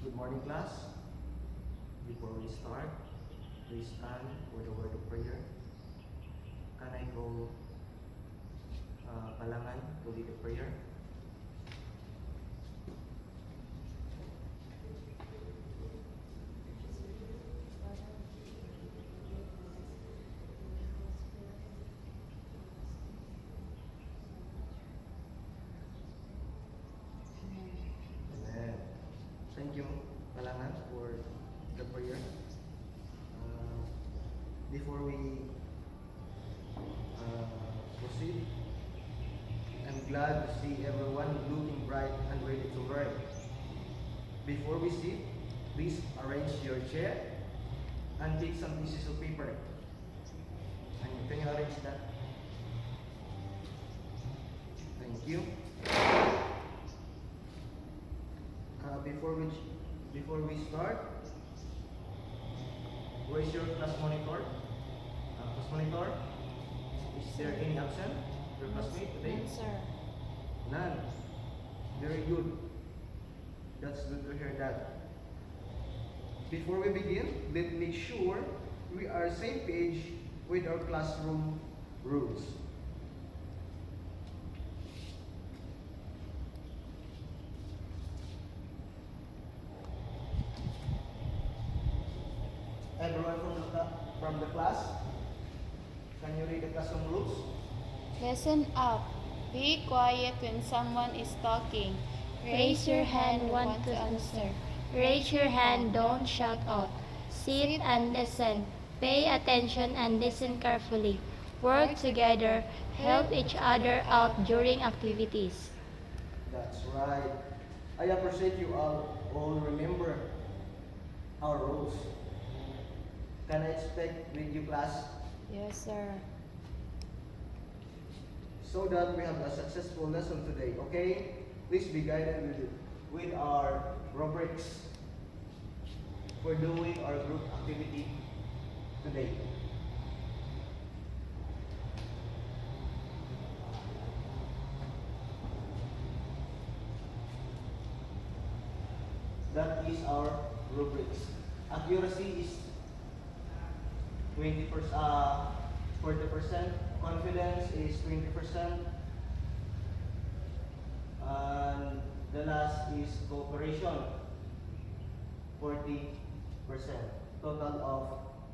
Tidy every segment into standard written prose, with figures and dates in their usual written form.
Good morning, class. Before we start, please stand for the word of prayer. Can I go Palangan to lead the prayer? Amen. Thank you, Palangan, for the prayer. Before we proceed, I'm glad to see everyone looking bright and ready to learn. Before we sit, please arrange your chair and take some pieces of paper. And can you arrange that? Thank you. Before we start, where's your class monitor? Class monitor, is there any absent? Your classmate today? None, sir. None. Very good. That's good to hear that. Before we begin, let's make sure we are same page with our classroom rules. Everyone from the class, can you read the classroom rules? Listen up. Be quiet when someone is talking. Raise your hand, want to answer. Raise your hand, don't shout out. Sit and listen. Pay attention and listen carefully. Work together. Help each other out during activities. That's right. I appreciate you all remember our rules. Can I expect with you, class, Yes, sir. so that we have a successful lesson today, okay? Please be guided with our rubrics for doing our group activity today. That is our rubrics. Accuracy is 40%, confidence is 20%, and the last is cooperation, 40%, total of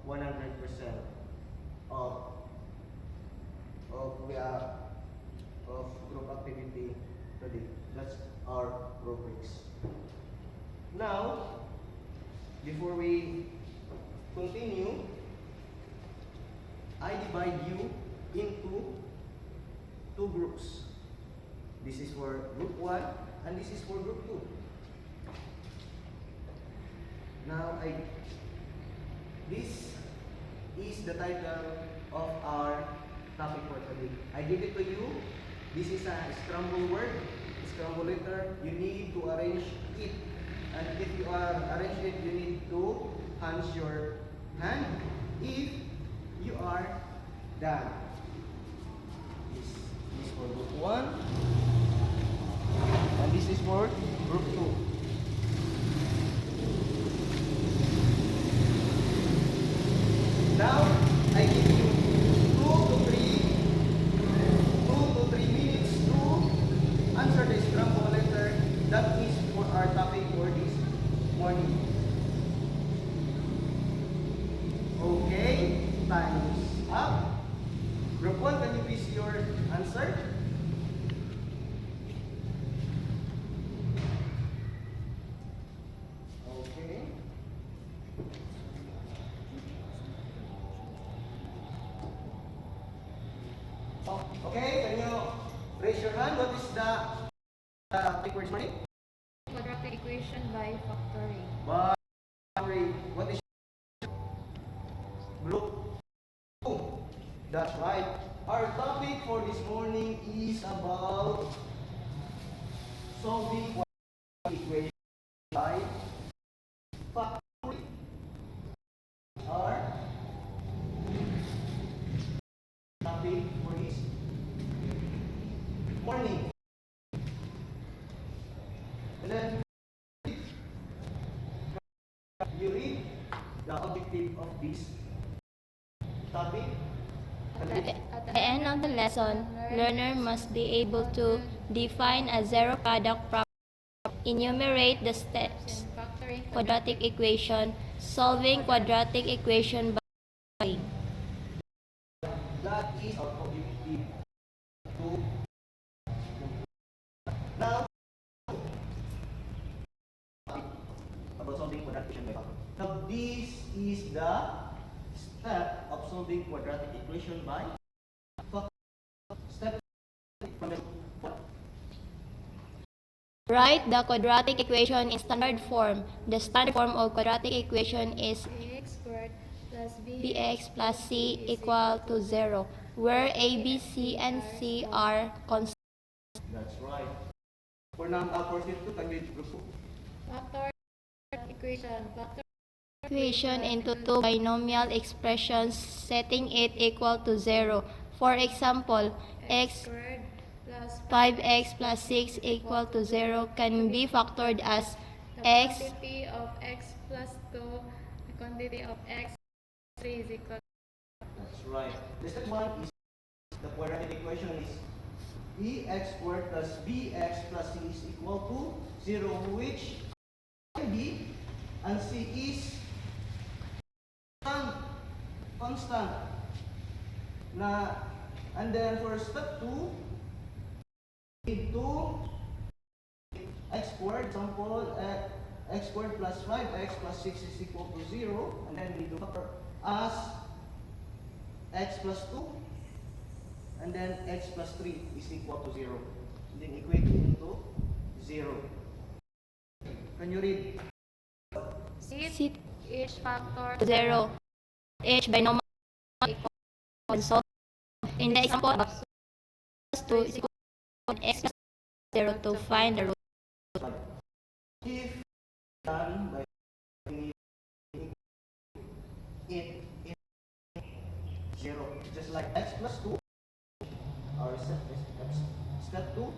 100% of group activity today. That's our rubrics. Now, before we continue, I divide you into two groups. This is for group 1 and this is for group 2. Now, this is the title of our topic for today. I give it to you. This is a scramble word, scramble letter. You need to arrange it. And if you are arranged it, you need to punch your hand. If you are done. This is for group 1 and this is for group 2. Now, I give you 2 to 3 minutes to answer the scramble letter. That is for our topic for this morning. Okay, time's up. Group 1, can you please your answer? Okay. Oh, okay, can you raise your hand? What is the topic for this morning? Quadratic equation by factoring. What is group 2? That's right. Our topic for this morning is about solving quadratic equation by factoring. Our topic for this morning. And then the objective of this topic. At the end of the lesson, learner must be able to define a zero product problem, enumerate the steps, Factoring quadratic equation, solving quadratic equation by That is our objective to now about solving quadratic equation by factor. Now this is the step of solving quadratic equation by factor. Step from the write the quadratic equation in standard form. The standard form of quadratic equation is x squared plus bx plus c equal to 0, where a, b, c, and c are constants. That's right. For step 2, can we group? factor equation. Factor Equation into two binomial expressions, setting it equal to 0. For example, x squared plus 5x plus 6 equal to 0 can be factored as the x quantity of x plus 2, the quantity of x 3 is equal. That's right. The step 1 is the quadratic equation is ex squared plus bx plus c is equal to 0, which b and c is constant. And then for step 2, need to x squared, example, x squared plus 5x plus 6 is equal to 0, and then we do factor as x plus 2, and then x plus 3 is equal to 0. And then equate it into 0. Can you read? Sit Each factor 0. Each binomial equals solve. In the example of 2 is equal to x plus 0 to find the root. If done by it in 0, just like x plus 2, or step 2,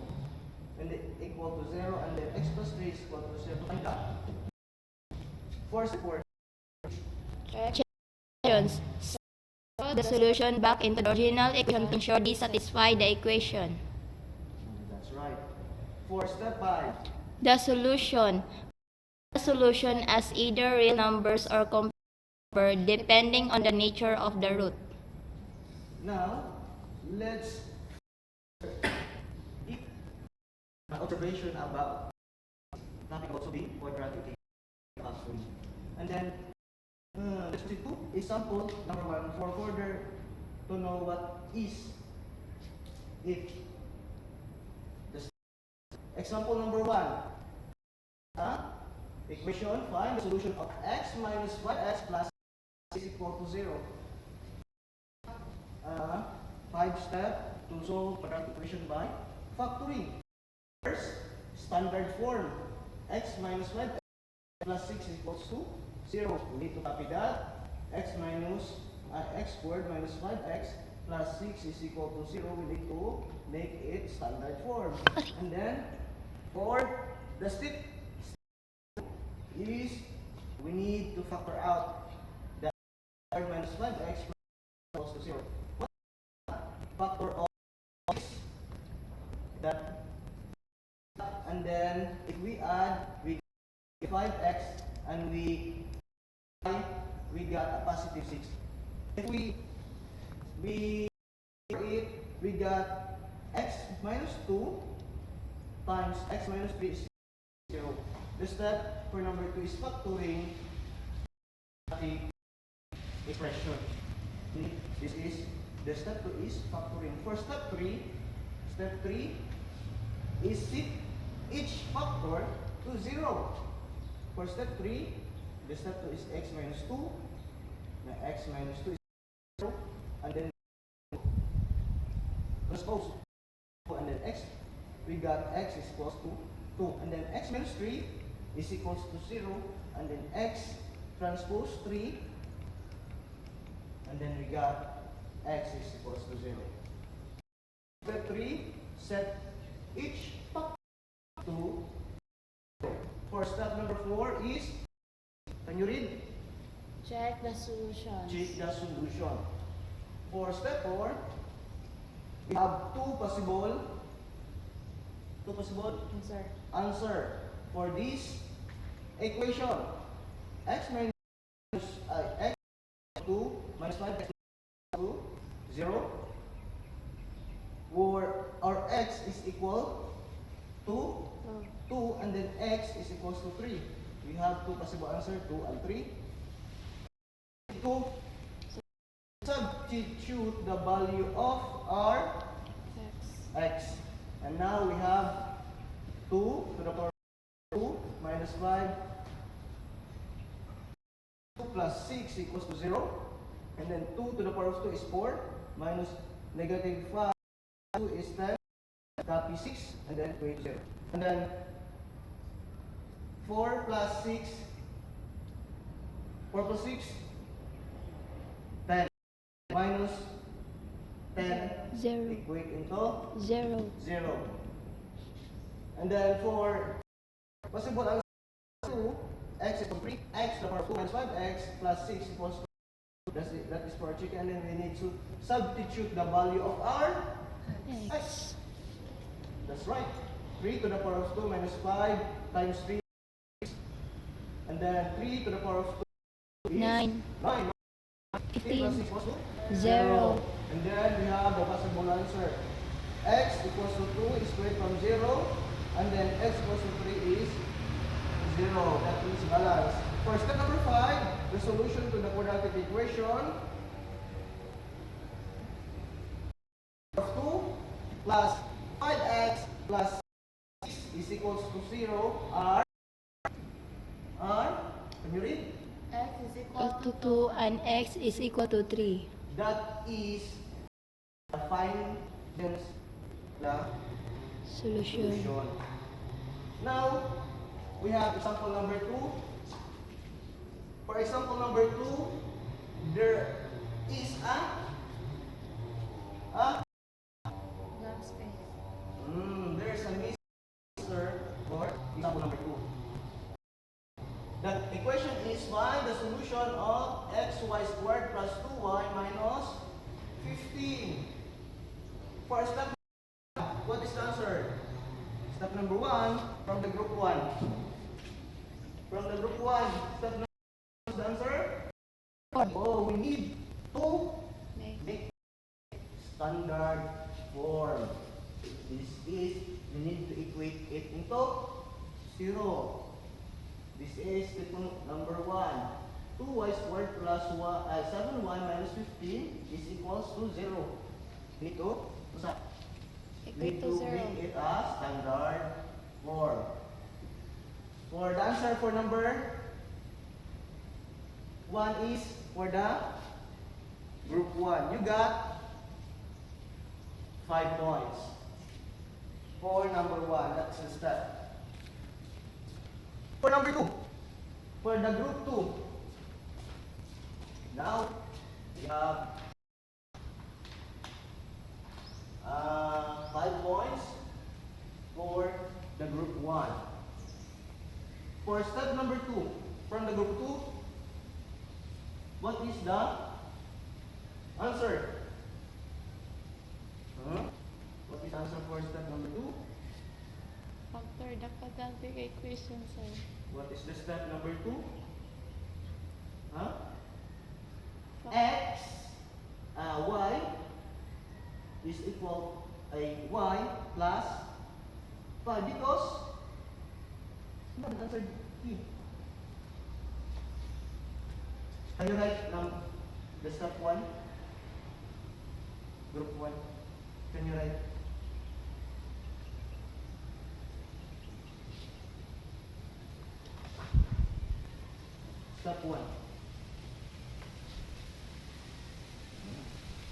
and then equal to 0, and then x plus 3 is equal to 0. Find that. For support, Questions. Solve the solution back into the original equation to ensure they satisfy the equation. that's right. For step 5, The solution. The solution as either real numbers or complex number depending on the nature of the root. now let's observation about topic also being quadratic equation. And then let's proceed to example number 1 for further to know what is if the example number 1, equation, find the solution of x minus 5x plus is equal to 0. 5 step to solve quadratic equation by factoring. First, standard form, x minus 5 plus 6 equals to 0. We need to copy that. X squared minus 5x plus 6 is equal to 0. We need to make it standard form. And then, for the step is, we need to factor out the minus 5x equals to 0. Factor of x, that, and then if we add, we get 5x and we got a positive 6. If we got x minus 2 times x minus 3 is 0. The step for number 2 is factoring the expression. This is the step 2 is factoring. For step 3 is set each factor to 0. For step 3, the step 2 is x minus 2. Now x minus 2 is 0. And then transpose. And then x, we got x is equals to 2. And then x minus 3 is equals to 0. And then x transpose 3. And then we got x is equals to 0. Step 3, set each factor to 0. For step number 4 is, can you read? Check the solutions. Check the solution. For step 4, we have two possible Answer. answer for this equation. X minus x 2 minus 5 x 2 0, or our x is equal to 2 and then x is equals to 3. We have two possible answers, 2 and 3. To substitute the value of our X. x. And now we have 2 to the power of 2 minus 5. 2 plus 6 equals to 0. And then 2 to the power of 2 is 4. Minus negative 5. 2 is 10. Copy 6. And then 20. And then 4 plus 6. 4 plus 6. 10. Minus 10. 0. Equate into 0. 0. And then for possible answer 2, x is complete. X to the power of 2 minus 5x plus 6 equals to, that is for our chicken. And then we need to substitute the value of our x. X. That's right. 3 to the power of 2 minus 5 times 3. And then 3 to the power of 2 is 9. 9. 3 plus 18. 6 equals to 0. And then we have the possible answer. X equals to 2 is squared from 0. And then x equals to 3 is 0. That is balance. For step number 5, the solution to the quadratic equation of 2 plus 5x plus 6 is equals to 0 are, can you read? X is Equal equal to to 2 and x is equal to 3. That is the find the Solution. solution. Now, we have example number 2. For example number 2, there is a blank space. there's a answer for example number 2. The equation is find the solution of xy squared plus 2y minus 15. For step 1, what is the answer? Step number 1 from the group 1. From the group 1, step number 1 is the answer? Oh, we need to make standard form. This is, we need to equate it into 0. This is step number 1. 2y squared plus 7y minus 15 is equals to 0. Need to, Equal need to to 0. make it a standard form. For the answer for number 1 is for the group 1. You got 5 points. For number 1, that's the step. For number 2, for the group 2, now we have 5 points for the group 1. For step number 2, from the group 2, what is the answer? What is the answer for step number 2? Factor the quadratic equation, sir. What is the step number 2? X, y is equal a y plus 5 because no, the answer E. Can you write the step 1? Group 1. Can you write? Step 1.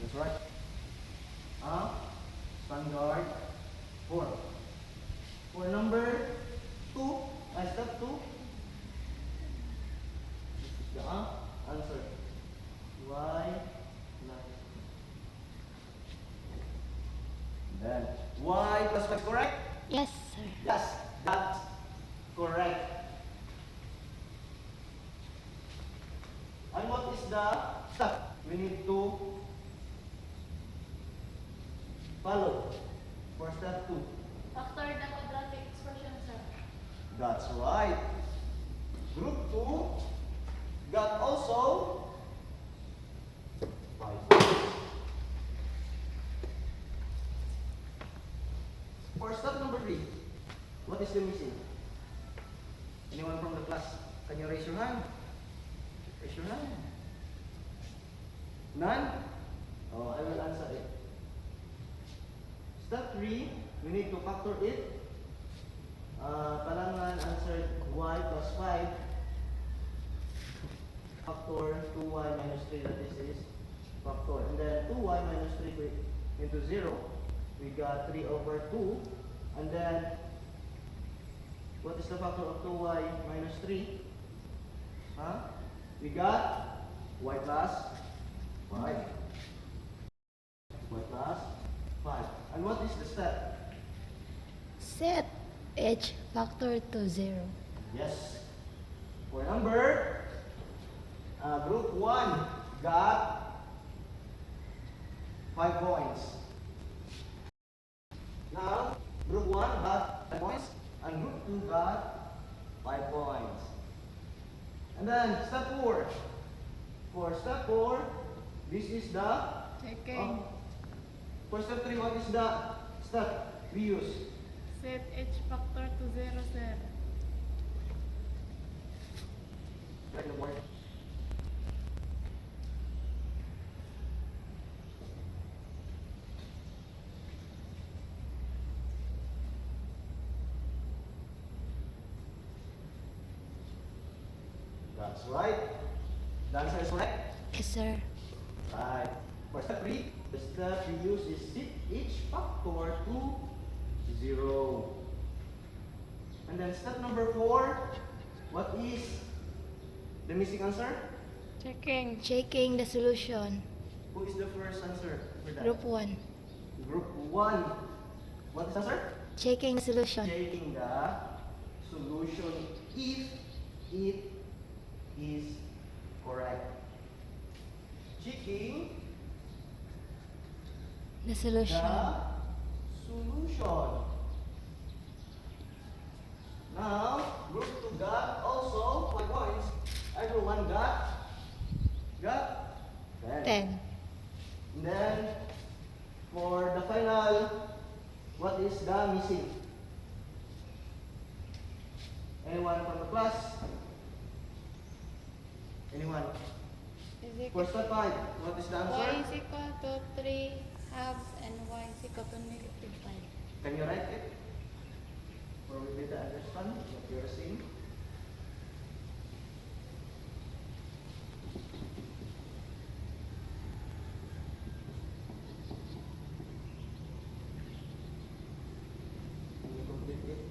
That's right. Standard form. For number 2, step 2, this is the answer. Y plus. Then y plus 5 correct? Yes, sir. Yes, that's correct. Ano the step we need to follow for step 2? Factor the quadratic expression, sir. That's right. Group 2 got also 5 points. For step number 3, what is the missing? Anyone from the class? Can you raise your hand? Raise your hand. None? Oh, I will answer it. Step 3, we need to factor it. Kailangan answered y plus 5. Factor 2y minus 3, that is factor. And then 2y minus 3 into 0. We got 3 over 2. And then, what is the factor of 2y minus 3? Huh? We got y plus 5. Y plus 5. And what is the step? Set h factor to 0. Yes. For number, group 1 got 5 points. Now, group 1 got 5 points, and group 2 got 5 points. And then, step 4. For step 4, this is the... Checking. For step 3, what is the step we use? Set h factor to 0, sir. Write the word. That's right. The answer is correct. Yes, sir. Right. For step 3, the step we use is set each factor to 0. And then step number 4, what is the missing answer? Checking. Checking the solution. Who is the first answer for that? Group 1. Group 1. What is the answer? Checking the solution. Checking the solution if it is correct. Checking The solution. the solution. Now, group 2 got also 5 points. Everyone got 10. 10. And then, for the final, what is the missing? Anyone from the class? Anyone? Is For step 5, what is the y answer? is equal to 3 halves and y is equal to negative 5. Can you write it? For we better understand what you are saying. Can you complete it?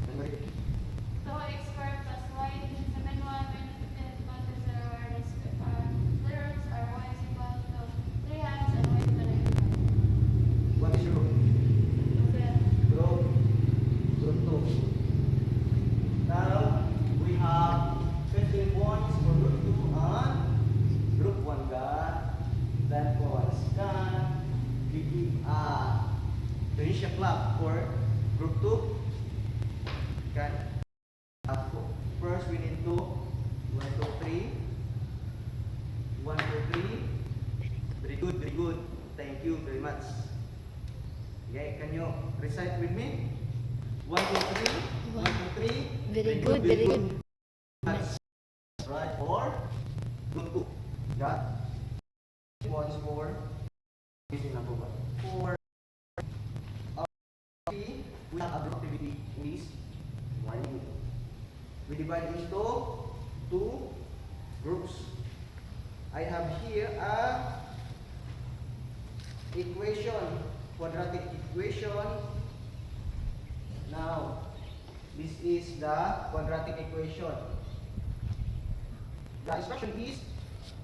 Can you read it? 2x squared plus y is 7y minus 15 equal to 0, where the roots are y is equal to 3 halves and y is equal to negative 5. What is your group? Group 2. Now, we have 15 points for group 2 and group 1 got 10 points. Can we give finish a clap for group 2? Can first we need to 1, 2, 3. 1, 2, 3. Very good, very good. Thank you very much. Okay, can you recite with me? 1, 2, 3. 1, 2, 3. Very good, very good. That's right. For group 2. Got points for using number 1. For activity, we have a activity is 1 unit. We divide into 2 groups. I have here a equation, quadratic equation. Now, this is the quadratic equation. The instruction is,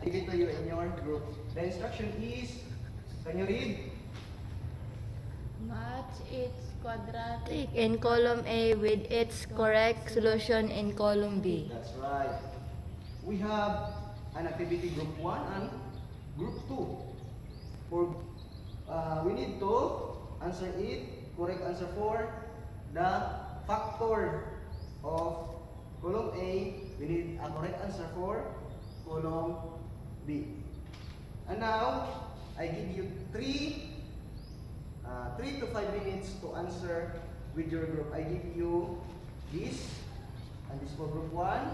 I give it to you in your group. The instruction is, can you read? Match its quadratic. In column A with its correct solution in column B. That's right. We have an activity group 1 and group 2. For we need to answer it, correct answer for the factor of column A. We need a correct answer for column B. And now, I give you 3 to 5 minutes to answer with your group. I give you this, and this for group 1,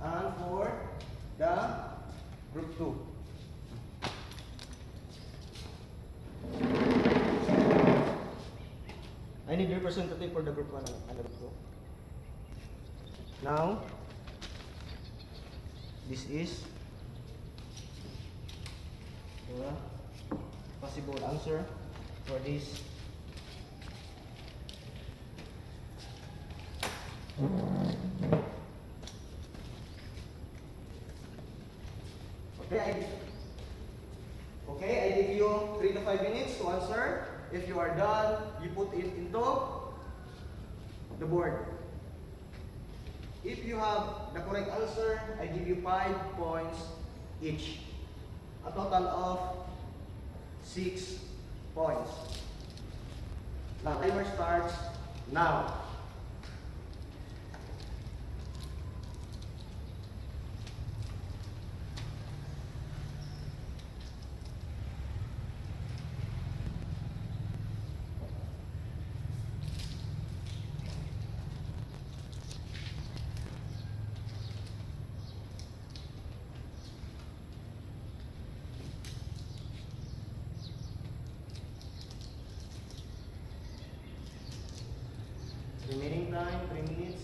and for the group 2. I need representative for the group 1 and the group 2. Now, this is the possible answer for this. Okay, I give you 3 to 5 minutes to answer. If you are done, you put it into the board. If you have the correct answer, I give you 5 points each. A total of 6 points. Now, timer starts now. Remaining time, 3 minutes.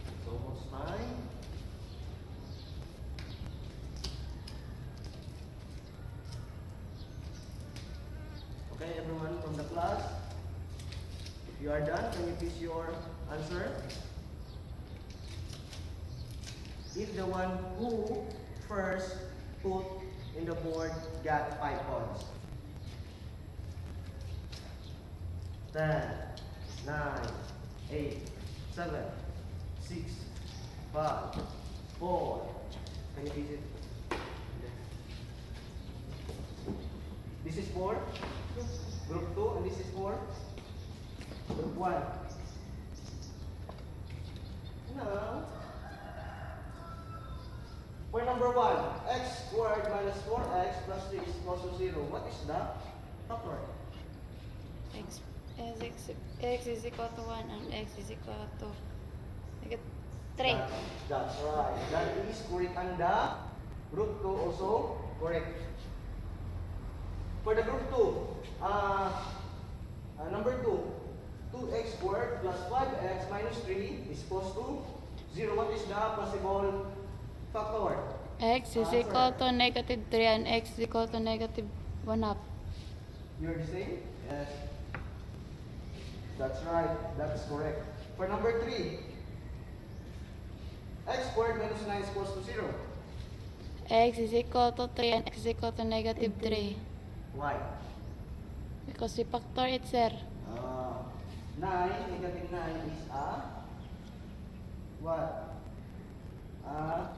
It's almost time. Okay, everyone from the class. If you are done, can you please your answer? If the one who first put in the board got 5 points. 10, 9, 8, 7, 6, 5, 4. Can you please it? This is for group 2 and this is for group 1. Now, for number 1, x squared minus 4x plus 3 is equal to 0. What is the factor? X is equal to 1 and x is equal to 3. That's right. That is correct. And the group 2 also correct. For the group 2, number 2, 2x squared plus 5x minus 3 is equal to 0. What is the possible factor? X is equal to negative 3 and x is equal to negative 1/2. You're the same? Yes. That's right. That's correct. For number 3, x squared minus 9 is equal to 0. X is equal to 3 and x is equal to negative 3. Why? Because we factor it, sir. 9, negative 9 is a what? A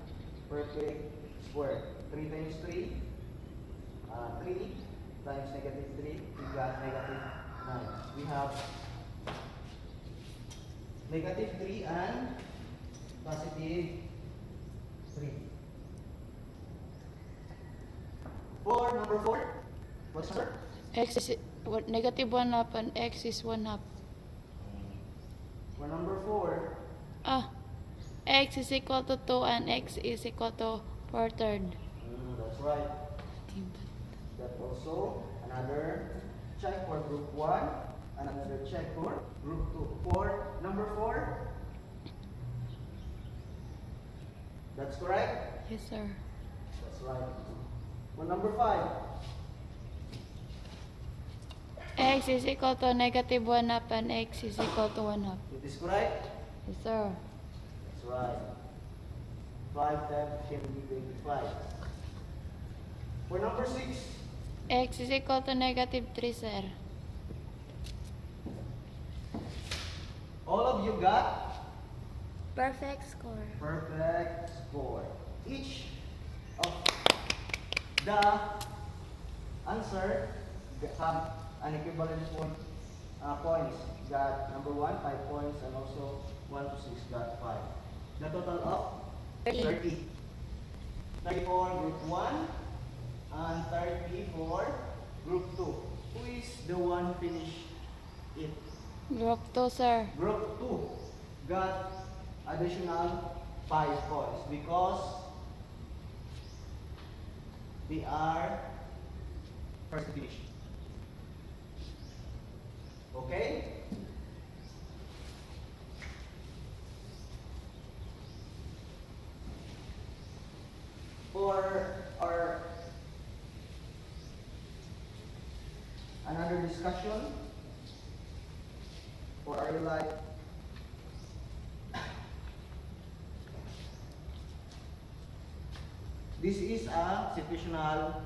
perfect square. 3 times 3, 3 times negative 3, we got negative 9. We have negative 3 and positive 3. For number 4, what's the answer? X is negative 1/2 and x is 1/2. For number 4, X is equal to 2 and x is equal to 4/3. that's right. That also another check for group 1 and another check for group 2. For number 4, that's correct? Yes, sir. That's right. For number 5, X is equal to negative 1 half and X is equal to 1 half. It is correct? Yes, sir. That's right. 5 times can be 25. For number 6, X is equal to negative 3, sir. all of you got Perfect score. perfect score. Each of the answer have an equivalent points. Got number 1, 5 points, and also 1 to 6 got 5. The total of 30. 30 for group 1 and 30 for group 2. Who is the one finish it? Group 2, sir. Group 2 got additional 5 points because they are first to finish. Okay? For our another discussion for our life. This is a situational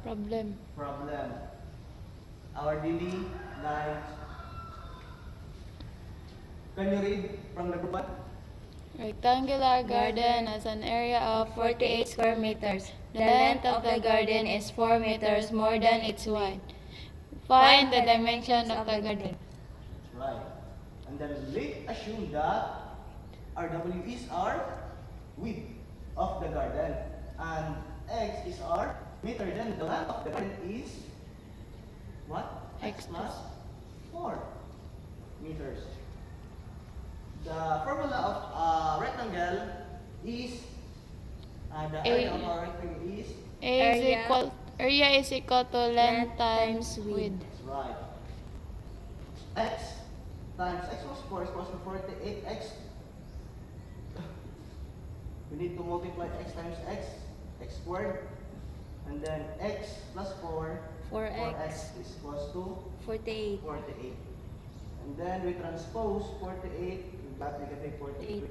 Problem. problem. Our daily life. Can you read from the group one? Rectangular garden has an area of 48 square meters. The length of the garden is 4 meters more than its width. Find the dimension of the garden. That's right. And then let's assume that RW is our width of the garden and X is our meter. Then the length of the garden is what? X X plus 4 meters. The formula of a rectangle is the area of a rectangle is Area is equal to length times width. that's right. X times X plus 4 is equals to 48X. We need to multiply X times X squared, and then X plus 4 4x is equals to 48. 48. And then we transpose 48, we got negative 48.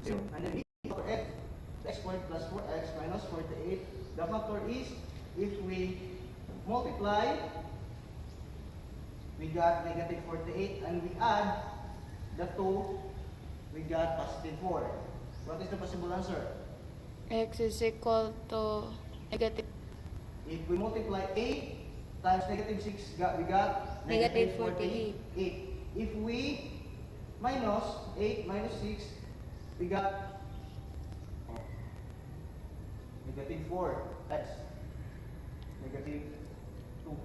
Zero. And then we for X squared plus 4X minus 48. The factor is, if we multiply, we got negative 48, and we add the 2, we got positive 4. What is the possible answer? X is equal to negative. If we multiply 8 times negative 6, we got Negative 48. 8. If we minus 8 minus 6, we got negative 4. That's negative 2.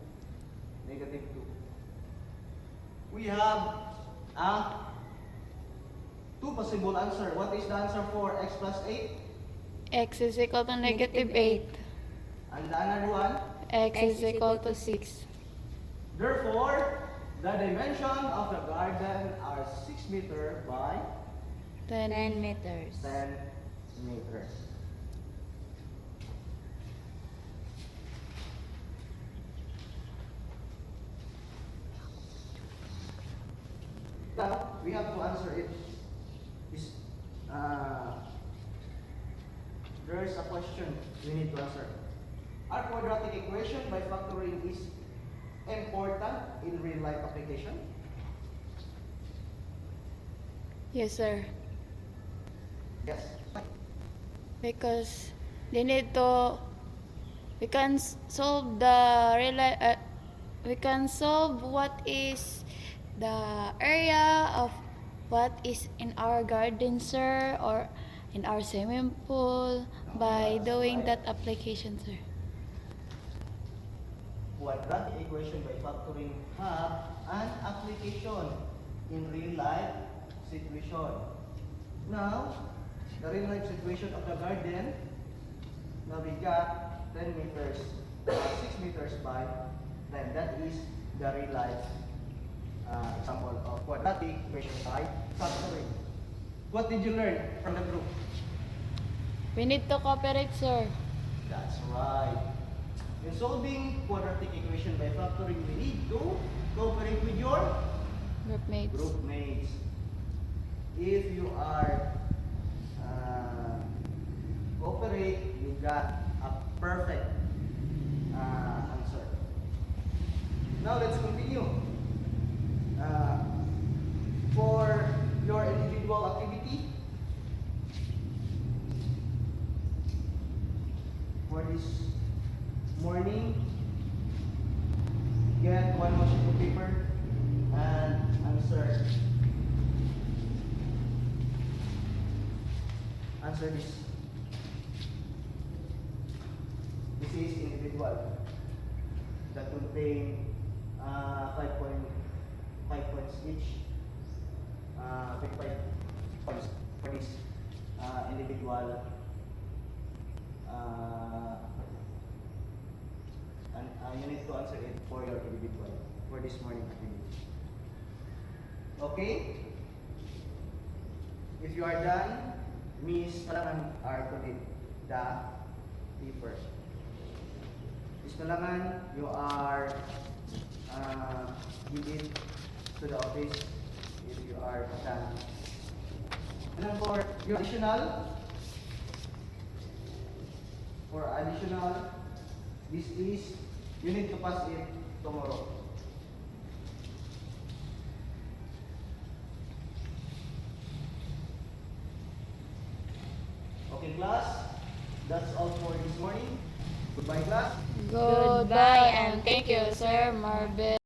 Negative 2. We have two possible answer. What is the answer for X plus 8? X is equal to negative 8. And the another one? X is equal to 6. Therefore, the dimension of the garden are 6 meter by 10. 10 meters. 10 meters. Now, we have to answer it. This, there is a question we need to answer. Are quadratic equation by factoring is important in real life application? Yes, sir. Yes. Because they need to. We can solve the we can solve what is the area of what is in our garden, sir, or in our swimming pool by doing that application, sir. Quadratic equation by factoring have an application in real life situation. Now, the real life situation of the garden, now we got 10 meters, 6 meters by 10. That is the real life example of quadratic equation by factoring. What did you learn from the group? We need to cooperate, sir. That's right. In solving quadratic equation by factoring, we need to cooperate with your Group mates. group mates. If you are cooperate, you got a perfect answer. Now let's continue. For your individual activity, for this morning, get one more sheet of paper and answer this. This is individual that contain 5 points each. 5 points for this individual. And you need to answer it for your individual for this morning activity. Okay? If you are done, Miss Malangan are to read the paper. Miss Malangan, you are give it to the office if you are done. And then for your additional, this is, you need to pass it tomorrow. Okay, class, that's all for this morning. Goodbye, class. Goodbye and thank you, Sir Marvin.